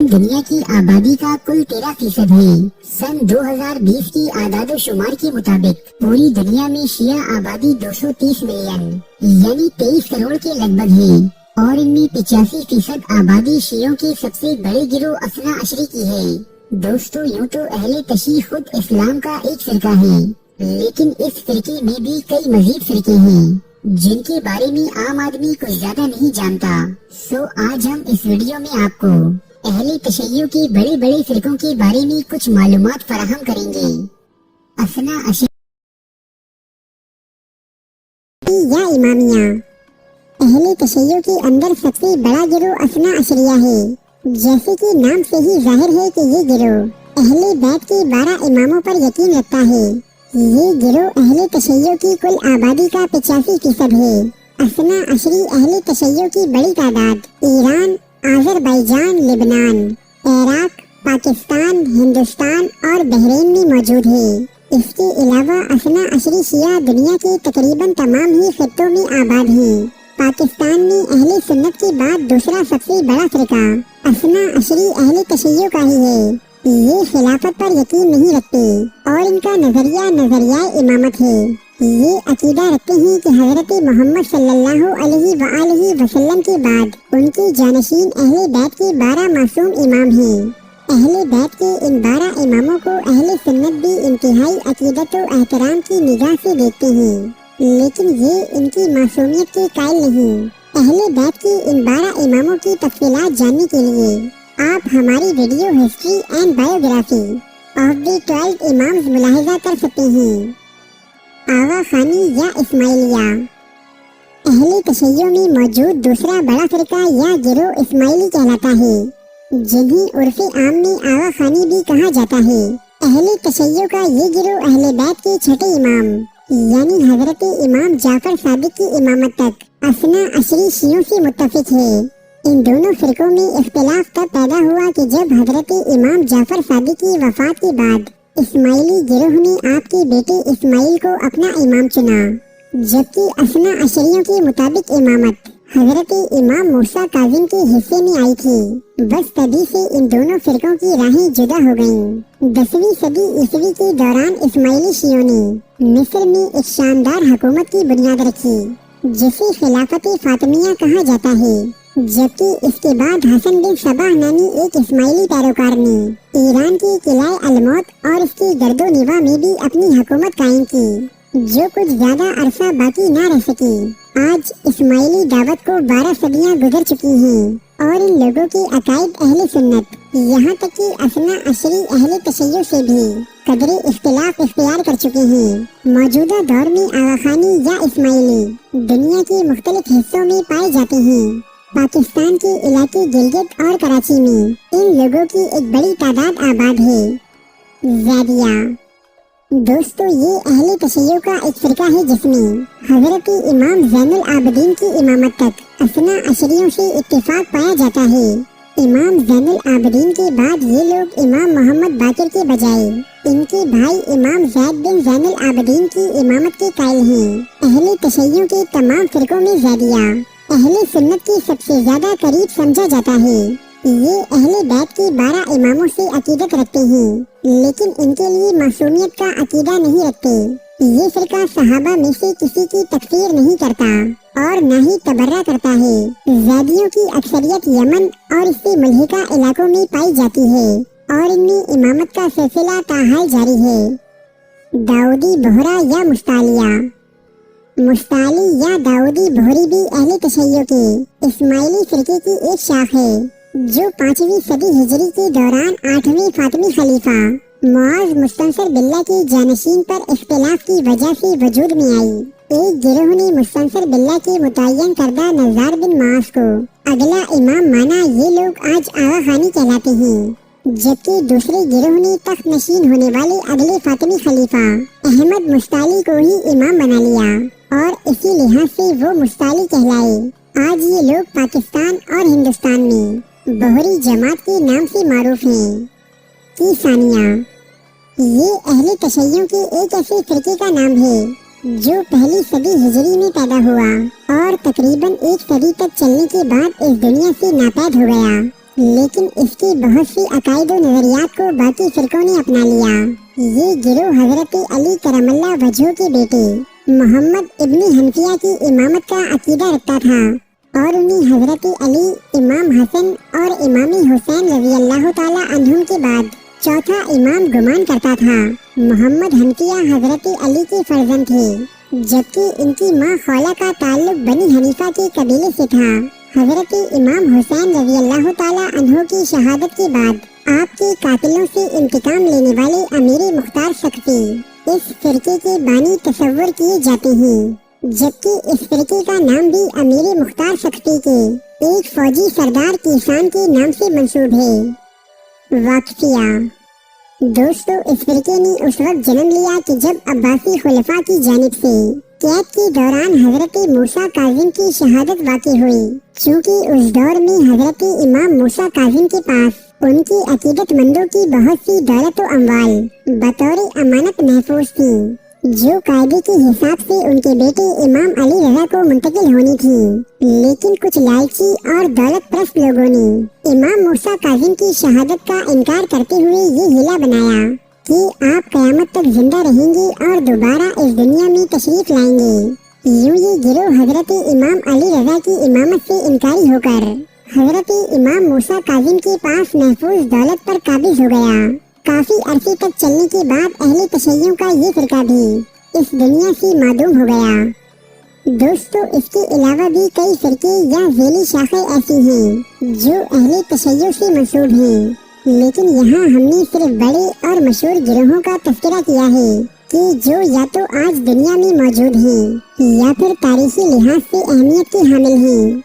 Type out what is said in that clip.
दुनिया की आबादी का कुल 13% है। सन 2020 की आदादोशुमार के मुताबिक पूरी दुनिया में शिया आबादी 230 मिलियन यानी 23 करोड़ के लगभग है और इनमें 85% आबादी शियों के सबसे बड़े गिरोह असना अशरी की है। दोस्तों, यूँ तो अहले तशी खुद इस्लाम का एक फिरका है, लेकिन इस फिरके में भी कई मजीद फिरके हैं जिनके बारे में आम आदमी कुछ ज्यादा नहीं जानता। सो आज हम इस वीडियो में आपको अहले तशय्यो के बड़े बड़े फिरकों के बारे में कुछ मालूमात फराहम करेंगे। असना अशरी या इमामिया। अहले तशय्यो के अंदर सबसे बड़ा गिरोह असना अशरिया है। जैसे कि नाम से ही जाहिर है कि ये गिरोह अहले बैत के 12 इमामों पर यकीन रखता है। ये गिरोह अहले तशय्यो की कुल आबादी का 85% है। असना अशरी अहले तशय्यो की बड़ी तादाद Iran, Azerbaijan, Lebanon, Iraq, Pakistan, Hindustan और बहरीन में मौजूद है। इसके अलावा असना अशरी शिया दुनिया के तकरीबन तमाम ही खित्तों में आबाद हैं। पाकिस्तान में अहले सुन्नत के बाद दूसरा सबसे बड़ा फिरका असना अशरी अहले तशय्यो का ही है। ये खिलाफत पर यकीन नहीं रखते और इनका नजरिया इमामत है। ये अकीदा रखते हैं कि हजरत मोहम्मद सल्लल्लाहु अलैहि वसल्लम के बाद उनके जानशीन अहले बैत के 12 मासूम इमाम हैं। अहले बैत के इन 12 इमामों को अहले सुन्नत भी इंतहाई अकीदत व एहतराम की निगाह से देखते हैं, लेकिन ये इनकी मासूमियत के कायल नहीं। अहले बैत के इन 12 इमामों की तफसीलात जानने के लिए आप हमारी video history and biography of the 12 imams मुलाहिजा कर सकते हैं। आगा खानी या इस्माइलिया। अहले तशय्यो में मौजूद दूसरा बड़ा फिरका या गिरोह इस्माइली कहलाता है, जिन्हें उर्फ़े आम में आगा खानी भी कहा जाता है। अहले तशय्यो का ये गिरोह अहले बैत के छठे इमाम यानी हजरत इमाम जाफर सादिक की इमामत तक असना अशरी शियों से मुत्तफिक है। इन दोनों फिरकों में इख्तिलाफ तब पैदा हुआ कि जब हजरत इमाम जाफर सादिक की वफात के बाद इस्माइली गिरोह ने आपके बेटे इस्माइल को अपना इमाम चुना, जबकि असना अशरियों के मुताबिक इमामत हजरत इमाम मूसा काजिम के हिस्से में आई थी। बस तभी से इन दोनों फिरकों की राहें जुदा हो गयीं। 10वीं सदी ईस्वी के दौरान इस्माइली शियों ने मिस्र में एक शानदार हुकूमत की बुनियाद रखी, जिसे खिलाफत फातिमिया कहा जाता है, जबकि इसके बाद हसन बिन सबाह नामी एक इस्माइली पैरोकार ने ईरान के किला अलमौत और इसके गर्दो निवा में भी अपनी हुकूमत कायम की, जो कुछ ज्यादा अरसा बाकी न रह सकी। आज इस्माइली दावत को 12 सदियां गुजर चुकी हैं और इन लोगों के अकायद अहले सुन्नत, यहाँ तक कि असना अशरी अहले तशय्यो से भी कदरे इख्तिलाफ इख्तियार कर चुके हैं। मौजूदा दौर में आगा खानी या इस्माइली दुनिया के मुख्तलिफ हिस्सों में पाए जाते हैं। पाकिस्तान के इलाके गिलगित और कराची में इन लोगों की एक बड़ी तादाद आबाद है। ज़ैदिया। दोस्तों, ये अहले तशय्यो का एक फिरका है जिसमें हजरत इमाम ज़ैनुल आबदीन की इमामत तक असना अशरियों से इत्तेफाक पाया जाता है। इमाम ज़ैनुल आबदीन के बाद ये लोग इमाम मोहम्मद बाकिर के बजाय इनके भाई इमाम ज़ैद बिन ज़ैनुल आबदीन की इमामत के कायल हैं। अहले तशय्यो के तमाम फिरकों में ज़ैदिया अहले सुन्नत की सबसे ज्यादा करीब समझा जाता है। ये अहले बैत के 12 इमामों से अकीदत रखते हैं, लेकिन इनके लिए मासूमियत का अकीदा नहीं रखते। ये फिरका सहाबा में से किसी की तकफीर नहीं करता और न ही तबर्रा करता है। ज़ैदियों की अक्सरियत यमन और इससे मुल्हिका इलाकों में पाई जाती है और इनमें इमामत का सिलसिला ताहाल जारी है। दाऊदी बोहरा या मुस्तालिया। मुस्ताली या दाऊदी बोहरी भी अहले तशय्यो के इस्माइली फिरके की एक शाख है, जो 5वीं सदी हिजरी के दौरान 8वें फातिमी खलीफा मुआज मुस्तंसर बिल्ला के जानशीन पर इख्तिलाफ की वजह से वजूद में आई। एक गिरोह ने मुस्तंसर बिल्ला के मुतय्यन करदा नज़ार बिन मास को अगला इमाम माना। ये लोग आज आगा खानी कहलाते हैं, जबकि दूसरे गिरोह ने तख्त नशीन होने वाले अगले फातिमी खलीफा अहमद मुस्ताली को ही इमाम बना लिया और इसी लिहाज से वो मुस्ताली कहलाए। आज ये लोग पाकिस्तान और हिंदुस्तान में बोहरी जमात के नाम से मारूफ हैं। कीसानिया। ये अहले तशय्यो के एक ऐसे फिरके का नाम है जो पहली सदी हिजरी में पैदा हुआ और तकरीबन एक सदी तक चलने के बाद इस दुनिया से नापैद हो गया। लेकिन इसकी बहुत सी अकायद और नजरियात को बाकी फिरकों ने अपना लिया। ये गिरोह हजरत अली करमल्ला वजह की बेटी मोहम्मद इब्न हनफिया की इमामत का अकीदा रखता था और उन्हीं हजरत अली, इमाम हसन और इमाम हुसैन रज़ी अल्लाह ताला अन्हुम के बाद चौथा इमाम गुमान करता था। मोहम्मद हनफिया हजरत अली की फर्जंद थी, जबकि इनकी माँ खौला का ताल्लुक बनी हनीफा के कबीले से था। हजरत इमाम हुसैन रज़ी अल्लाह ताला अन्हु की शहादत के बाद आपके कातिलों से इंतकाम लेने वाले अमीर मुख्तार सख्ती इस फिरके के बानी तस्वुर किए जाते हैं, जबकि इस फिरके का नाम भी अमीर मुख्तार सख्ती के एक फौजी सरदार किसान के नाम से मंसूब है। वाक़िया दोस्तों, इस फिरके ने उस वक्त जन्म लिया कि जब अब्बासी खुलफा की जानिब से कैद के दौरान हजरत मूसा काजिम की शहादत वाक़ई हुई। चूँकि उस दौर में हजरत इमाम मूसा काजिम के पास उनकी अकीदतमंदों की बहुत सी दौलत व अमवाल बतौर अमानत महफूज थी, जो कायदे के हिसाब से उनके बेटे इमाम अली रज़ा को मुंतकिल होनी थी। लेकिन कुछ लालची और दौलत परस्त लोगों ने इमाम मूसा काजिम की शहादत का इनकार करते हुए ये हीला बनाया कि आप क़यामत तक जिंदा रहेंगे और दोबारा इस दुनिया में तशरीफ लाएंगे। यूं ये गिरोह हजरत इमाम अली रज़ा की इमामत से इनकारी होकर हजरत इमाम मूसा काजिम के पास महफूज दौलत पर काबिज हो गया। काफी अरसे तक चलने के बाद अहले तशय्युं का ये फिरका भी इस दुनिया से मादूम हो गया। दोस्तों, इसके अलावा भी कई फिरके या ज़ेली शाखें ऐसी हैं जो अहले तशय्युं से मंसूब हैं, लेकिन यहाँ हमने सिर्फ बड़े और मशहूर गिरोहों का तज़किरा किया है कि जो या तो आज दुनिया में मौजूद हैं या फिर तारीखी लिहाज से अहमियत के हामिल हैं।